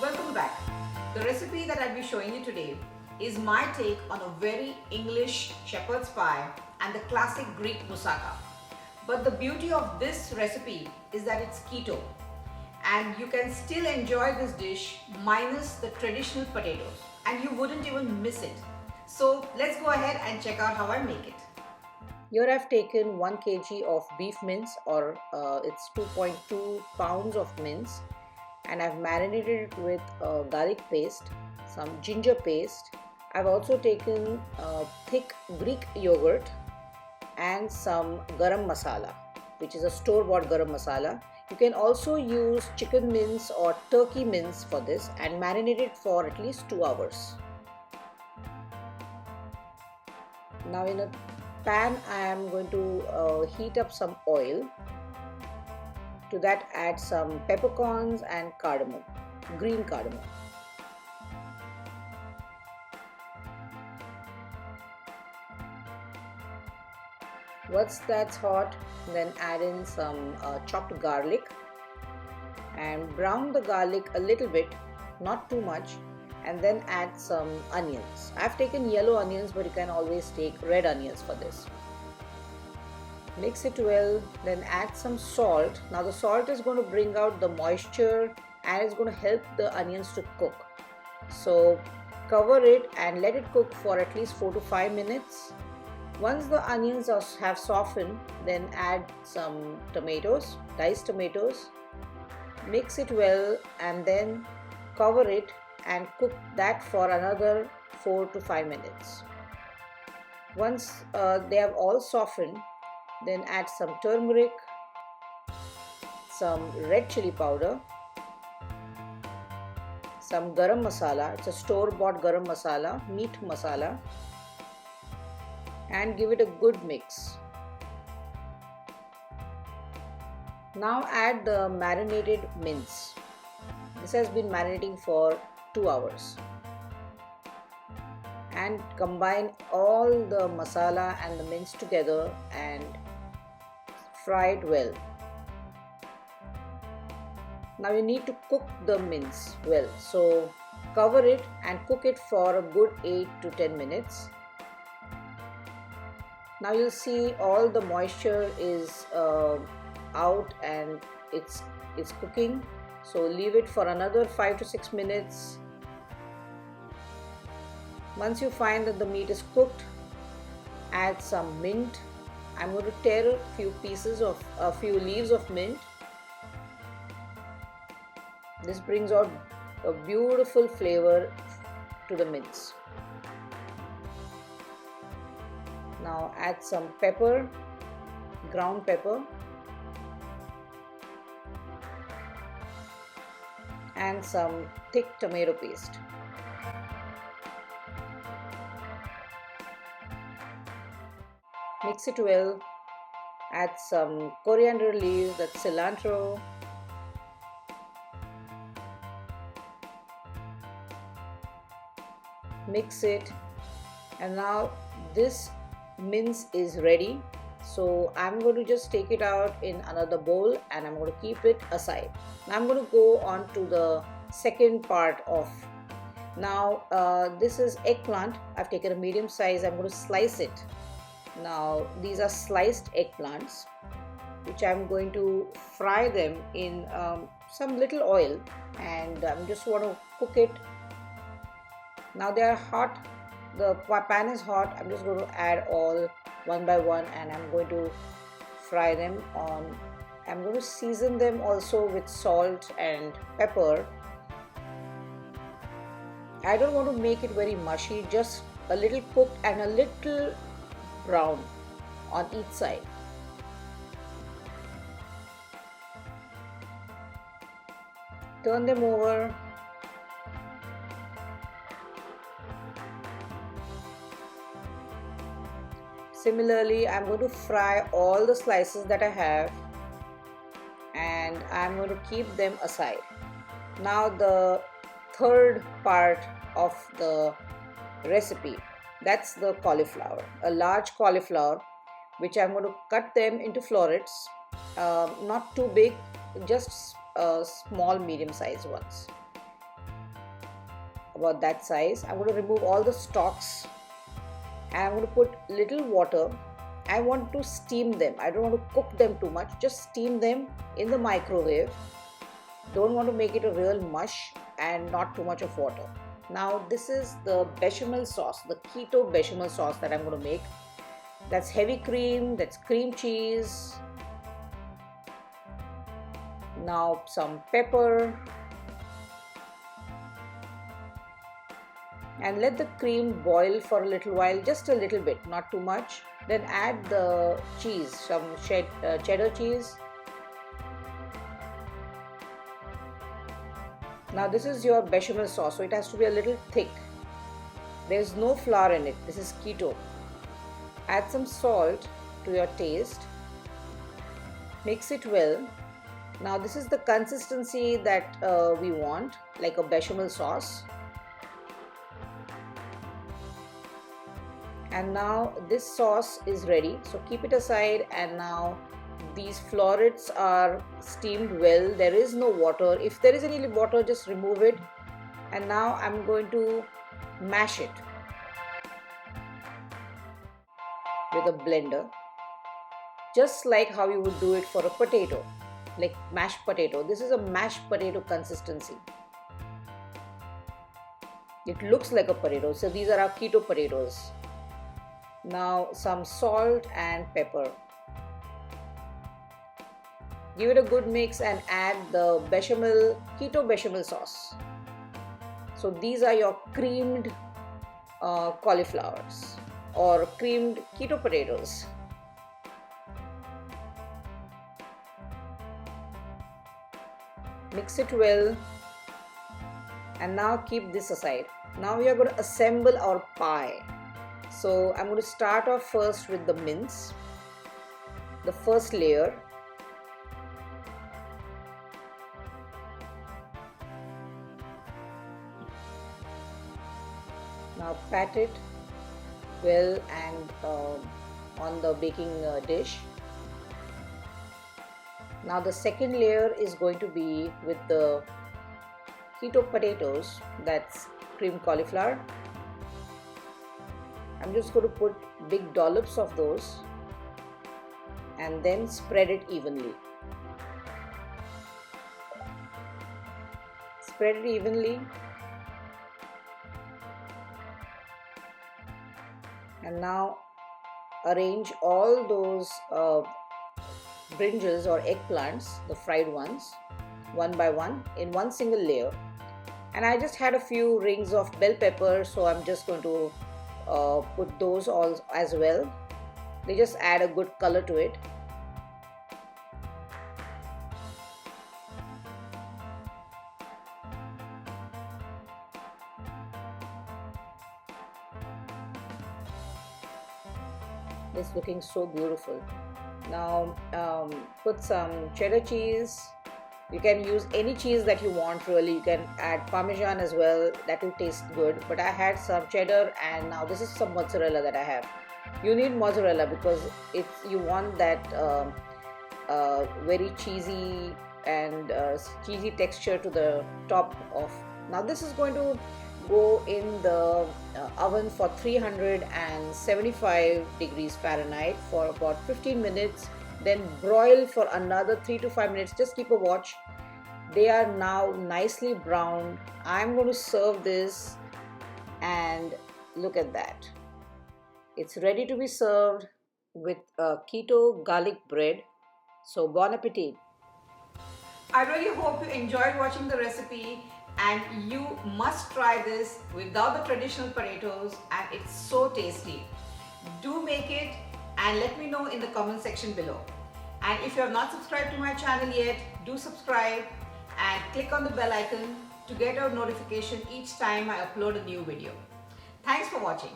Welcome back. The recipe that I'll be showing you today is my take on a very English shepherd's pie and the classic Greek moussaka. But the beauty of this recipe is that it's keto and you can still enjoy this dish minus the traditional potatoes and you wouldn't even miss it. So let's go ahead and check out how I make it. Here I've taken 1 kg of beef mince, or it's 2.2 pounds of mince, and I've marinated it with garlic paste, some ginger paste. I've also taken thick Greek yogurt and some garam masala, which is a store-bought garam masala. You can also use chicken mince or turkey mince for this and marinate it for at least 2 hours. Now in a pan I am going to heat up some oil. To that add some peppercorns and cardamom, green cardamom. Once that's hot, then add in some chopped garlic and brown the garlic a little bit, not too much, and then add some onions. I've taken yellow onions, but you can always take red onions for this. Mix it well, then add some salt. Now the salt is going to bring out the moisture and it's going to help the onions to cook. So cover it and let it cook for at least 4 to 5 minutes. Once the onions have softened, then add some tomatoes, diced tomatoes. Mix it well and then cover it and cook that for another 4 to 5 minutes. Once they have all softened, then add some turmeric, some red chili powder, some garam masala, it's a store-bought garam masala, meat masala, and give it a good mix. Now add the marinated mince. This has been marinating for 2 hours. And combine all the masala and the mince together and fry it well. Now you need to cook the mince well, so cover it and cook it for a good 8 to 10 minutes. Now you'll see all the moisture is out and it's cooking, so leave it for another 5 to 6 minutes. Once you find that the meat is cooked, add some mint. I'm going to tear a few leaves of mint. This brings out a beautiful flavor to the mince. Now add some pepper, ground pepper, and some thick tomato paste. Mix it well, add some coriander leaves, that's cilantro, mix it, and now this mince is ready. So I'm going to just take it out in another bowl and I'm going to keep it aside. Now I'm going to go on to the second part of. Now this is eggplant. I've taken a medium size. I'm going to slice it. Now these are sliced eggplants, which I'm going to fry them in some little oil, and I just want to cook it. Now they are hot, the pan is hot. I'm just going to add all one by one and I'm going to fry them on. I'm going to season them also with salt and pepper. I don't want to make it very mushy, just a little cooked and a little brown on each side. Turn them over. Similarly, I'm going to fry all the slices that I have and I'm going to keep them aside. Now the third part of the recipe, that's the cauliflower, a large cauliflower, which I'm going to cut them into florets, not too big, just small medium sized ones. about that size. I'm going to remove all the stalks and I'm going to put little water. I want to steam them. I don't want to cook them too much. Just steam them in the microwave. Don't want to make it a real mush and not too much of water. Now this is the bechamel sauce, the keto bechamel sauce that I'm going to make. That's heavy cream, that's cream cheese. Now some pepper. And let the cream boil for a little while, just a little bit, not too much. Then add the cheese, some cheddar cheese. Now this is your bechamel sauce, so it has to be a little thick. There's no flour in it. This is keto. Add some salt to your taste. Mix it well. Now this is the consistency that we want, like a bechamel sauce. And now this sauce is ready, so keep it aside. And now these florets are steamed well. There is no water. If there is any water, just remove it. And now I'm going to mash it with a blender, just like how you would do it for a potato, like mashed potato. This is a mashed potato consistency. It looks like a potato, so these are our keto potatoes. Now some salt and pepper. Give it a good mix and add the bechamel, keto bechamel sauce. So these are your creamed cauliflowers or creamed keto potatoes. Mix it well and now keep this aside. Now we are going to assemble our pie. So I'm going to start off first with the mince, the first layer. Now pat it well and on the baking dish. Now the second layer is going to be with the keto potatoes, that's creamed cauliflower. I'm just going to put big dollops of those and then spread it evenly. Spread it evenly. And now arrange all those brinjals or eggplants, the fried ones, one by one in one single layer. And I just had a few rings of bell pepper, so I'm just going to put those all as well. They just add a good color to it. It's looking so beautiful. Now put some cheddar cheese. You can use any cheese that you want really. You can add Parmesan as well, that will taste good. But I had some cheddar and now this is some mozzarella that I have. You need mozzarella because if you want that very cheesy and cheesy texture to the top of. Now this is going to go in the oven for 375 degrees Fahrenheit for about 15 minutes. Then broil for another 3 to 5 minutes. Just keep a watch. They are now nicely browned. I'm going to serve this and look at that. It's ready to be served with keto garlic bread. So bon appetit. I really hope you enjoyed watching the recipe and you must try this without the traditional potatoes and it's so tasty. Do make it and let me know in the comment section below. And if you have not subscribed to my channel yet, do subscribe and click on the bell icon to get a notification each time I upload a new video. Thanks for watching.